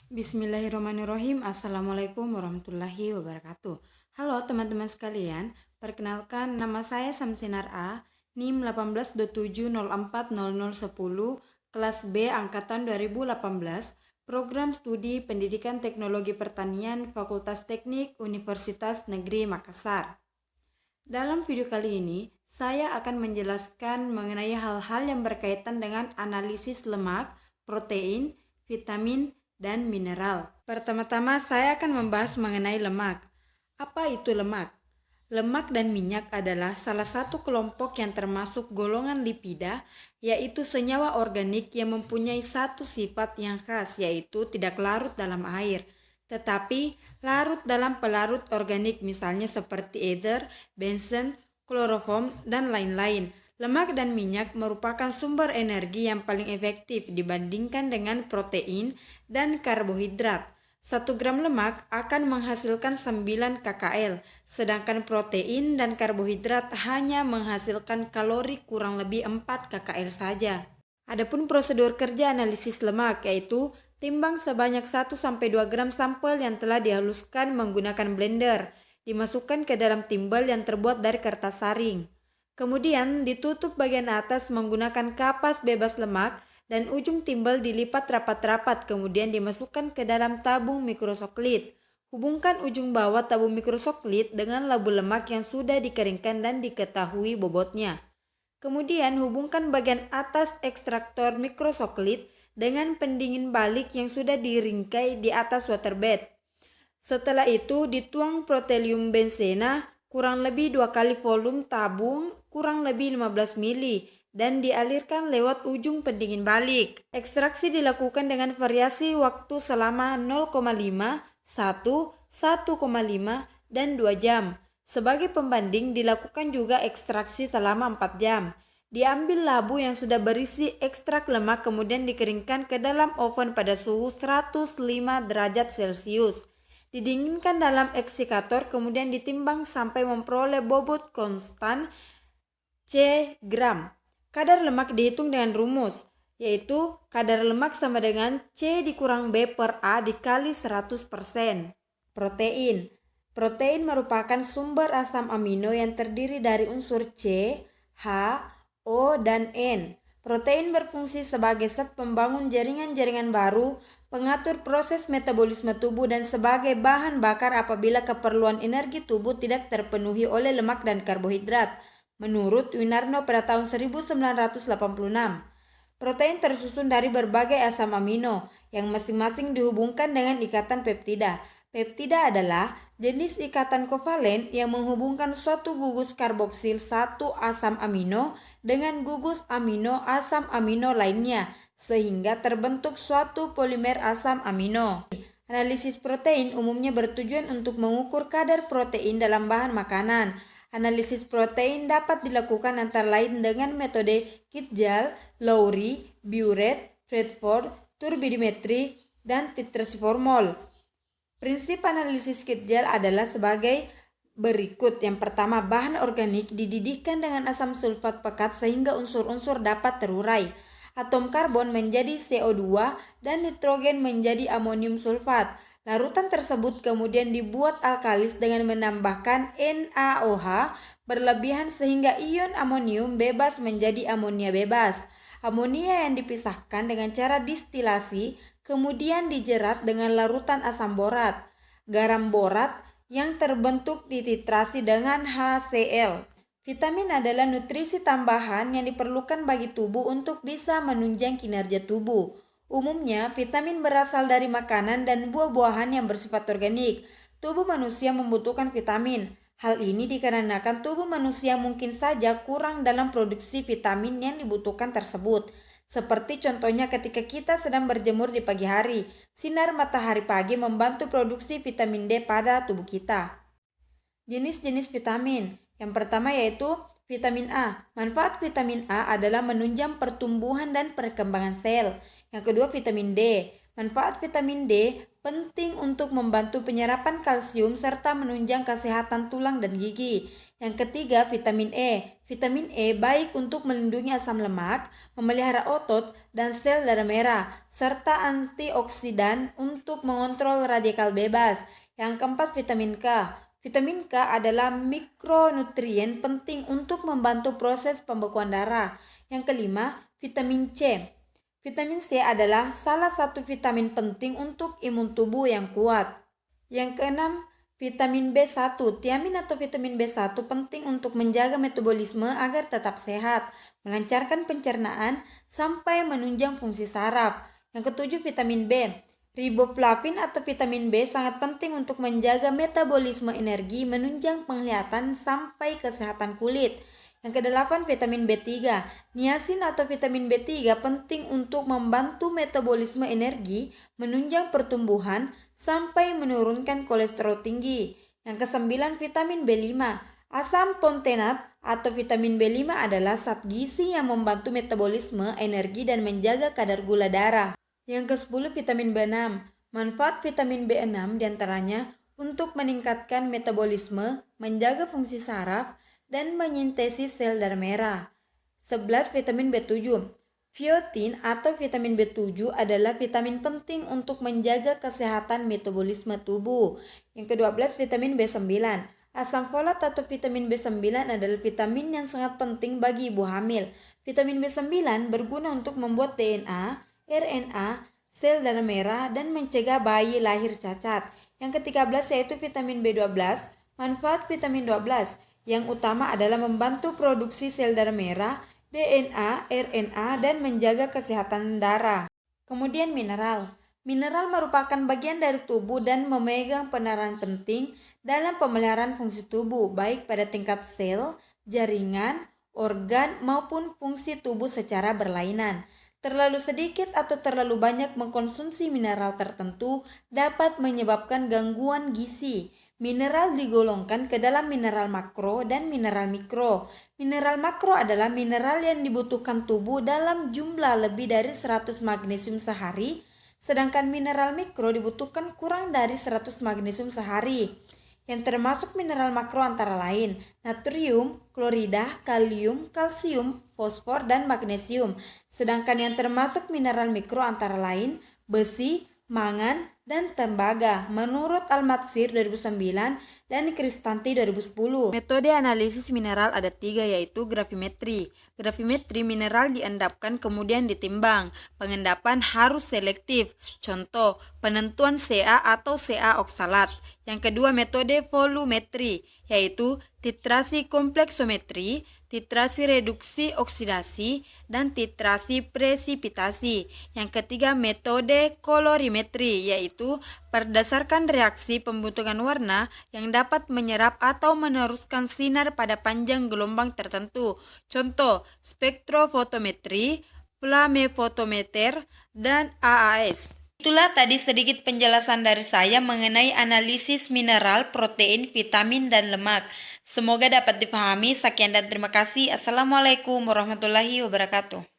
Bismillahirrahmanirrahim. Assalamualaikum warahmatullahi wabarakatuh. Halo teman-teman sekalian, perkenalkan nama saya Samsinar A, NIM 18.7040010, kelas B angkatan 2018, Program Studi Pendidikan Teknologi Pertanian Fakultas Teknik Universitas Negeri Makassar. Dalam video kali ini, saya akan menjelaskan mengenai hal-hal yang berkaitan dengan analisis lemak, protein, vitamin, dan mineral. Pertama-tama saya akan membahas mengenai lemak. Apa itu lemak? Lemak dan minyak adalah salah satu kelompok yang termasuk golongan lipida, yaitu senyawa organik yang mempunyai satu sifat yang khas, yaitu tidak larut dalam air, tetapi larut dalam pelarut organik misalnya seperti ether, benzen, kloroform, dan lain-lain. Lemak dan minyak merupakan sumber energi yang paling efektif dibandingkan dengan protein dan karbohidrat. 1 gram lemak akan menghasilkan 9 kcal, sedangkan protein dan karbohidrat hanya menghasilkan kalori kurang lebih 4 kcal saja. Adapun prosedur kerja analisis lemak yaitu timbang sebanyak 1-2 gram sampel yang telah dihaluskan menggunakan blender, dimasukkan ke dalam timbal yang terbuat dari kertas saring. Kemudian ditutup bagian atas menggunakan kapas bebas lemak dan ujung timbal dilipat rapat-rapat kemudian dimasukkan ke dalam tabung mikrosoklit. Hubungkan ujung bawah tabung mikrosoklit dengan labu lemak yang sudah dikeringkan dan diketahui bobotnya. Kemudian hubungkan bagian atas ekstraktor mikrosoklit dengan pendingin balik yang sudah diringkai di atas waterbed. Setelah itu dituang protelium benzena kurang lebih 2 kali volume tabung kurang lebih 15 mili dan dialirkan lewat ujung pendingin balik. Ekstraksi dilakukan dengan variasi waktu selama 0,5, 1, 1,5, dan 2 jam. Sebagai pembanding dilakukan juga ekstraksi selama 4 jam. Diambil labu yang sudah berisi ekstrak lemak kemudian dikeringkan ke dalam oven pada suhu 105 derajat Celcius. Didinginkan dalam eksikator kemudian ditimbang sampai memperoleh bobot konstan C gram. Kadar lemak dihitung dengan rumus, yaitu kadar lemak sama dengan C dikurang B per A dikali 100%. Protein. Protein merupakan sumber asam amino yang terdiri dari unsur C, H, O, dan N. Protein berfungsi sebagai zat pembangun jaringan-jaringan baru, pengatur proses metabolisme tubuh, dan sebagai bahan bakar apabila keperluan energi tubuh tidak terpenuhi oleh lemak dan karbohidrat. Menurut Winarno pada tahun 1986, protein tersusun dari berbagai asam amino yang masing-masing dihubungkan dengan ikatan peptida. Peptida adalah jenis ikatan kovalen yang menghubungkan suatu gugus karboksil satu asam amino dengan gugus amino asam amino lainnya sehingga terbentuk suatu polimer asam amino. Analisis protein umumnya bertujuan untuk mengukur kadar protein dalam bahan makanan. Analisis protein dapat dilakukan antara lain dengan metode Kitjal, Lowry, Biuret, Fredford, turbidimetri, dan titrasiformol. Prinsip analisis Kitjal adalah sebagai berikut. Yang pertama, bahan organik dididihkan dengan asam sulfat pekat sehingga unsur-unsur dapat terurai. Atom karbon menjadi CO2 dan nitrogen menjadi amonium sulfat. Larutan tersebut kemudian dibuat alkalis dengan menambahkan NaOH berlebihan sehingga ion amonium bebas menjadi amonia bebas. Amonia yang dipisahkan dengan cara distilasi kemudian dijerat dengan larutan asam borat. Garam borat yang terbentuk dititrasi dengan HCl. Vitamin adalah nutrisi tambahan yang diperlukan bagi tubuh untuk bisa menunjang kinerja tubuh. Umumnya, vitamin berasal dari makanan dan buah-buahan yang bersifat organik. Tubuh manusia membutuhkan vitamin. Hal ini dikarenakan tubuh manusia mungkin saja kurang dalam produksi vitamin yang dibutuhkan tersebut. Seperti contohnya ketika kita sedang berjemur di pagi hari, sinar matahari pagi membantu produksi vitamin D pada tubuh kita. Jenis-jenis vitamin. Yang pertama yaitu vitamin A. Manfaat vitamin A adalah menunjang pertumbuhan dan perkembangan sel. Yang kedua vitamin D. Manfaat vitamin D penting untuk membantu penyerapan kalsium serta menunjang kesehatan tulang dan gigi. Yang ketiga vitamin E. Vitamin E baik untuk melindungi asam lemak, memelihara otot dan sel darah merah, serta antioksidan untuk mengontrol radikal bebas. Yang keempat, vitamin K. Vitamin K adalah mikronutrien penting untuk membantu proses pembekuan darah. Yang kelima, vitamin C. Vitamin C adalah salah satu vitamin penting untuk imun tubuh yang kuat. Yang keenam, vitamin B1. Tiamin atau vitamin B1 penting untuk menjaga metabolisme agar tetap sehat, melancarkan pencernaan, sampai menunjang fungsi saraf. Yang ketujuh, vitamin B. Riboflavin atau vitamin B sangat penting untuk menjaga metabolisme energi, menunjang penglihatan, sampai kesehatan kulit. Yang kedelapan, vitamin B3. Niacin atau vitamin B3 penting untuk membantu metabolisme energi, menunjang pertumbuhan, sampai menurunkan kolesterol tinggi. Yang kesembilan, vitamin B5. Asam pontenat atau vitamin B5 adalah zat gizi yang membantu metabolisme energi dan menjaga kadar gula darah. Yang ke-10, vitamin B6. Manfaat vitamin B6 diantaranya untuk meningkatkan metabolisme, menjaga fungsi saraf, dan menyintesis sel darah merah. 11, vitamin B7. Biotin atau vitamin B7 adalah vitamin penting untuk menjaga kesehatan metabolisme tubuh. Yang ke-12, vitamin B9. Asam folat atau vitamin B9 adalah vitamin yang sangat penting bagi ibu hamil. Vitamin B9 berguna untuk membuat DNA, RNA, sel darah merah, dan mencegah bayi lahir cacat. Yang ke-13 yaitu vitamin B12. Manfaat vitamin 12 yang utama adalah membantu produksi sel darah merah, DNA, RNA, dan menjaga kesehatan darah. Kemudian mineral. Mineral merupakan bagian dari tubuh dan memegang peranan penting dalam pemeliharaan fungsi tubuh, baik pada tingkat sel, jaringan, organ, maupun fungsi tubuh secara berlainan. Terlalu sedikit atau terlalu banyak mengkonsumsi mineral tertentu dapat menyebabkan gangguan gizi. Mineral digolongkan ke dalam mineral makro dan mineral mikro. Mineral makro adalah mineral yang dibutuhkan tubuh dalam jumlah lebih dari 100 magnesium sehari, sedangkan mineral mikro dibutuhkan kurang dari 100 magnesium sehari. Yang termasuk mineral makro antara lain natrium, klorida, kalium, kalsium, fosfor, dan magnesium. Sedangkan yang termasuk mineral mikro antara lain besi, mangan, dan tembaga menurut Al-Matsir 2009 dan Kristanti 2010. Metode analisis mineral ada 3 yaitu gravimetri. Gravimetri mineral diendapkan kemudian ditimbang. Pengendapan harus selektif. Contoh, penentuan Ca atau Ca oksalat. Yang kedua metode volumetri yaitu titrasi kompleksometri, titrasi reduksi oksidasi, dan titrasi presipitasi. Yang ketiga metode kolorimetri yaitu berdasarkan reaksi pembentukan warna yang dapat menyerap atau meneruskan sinar pada panjang gelombang tertentu. Contoh spektrofotometri, flamefotometer, dan AAS. Itulah tadi sedikit penjelasan dari saya mengenai analisis mineral, protein, vitamin, dan lemak. Semoga dapat dipahami. Sekian dan terima kasih. Assalamualaikum warahmatullahi wabarakatuh.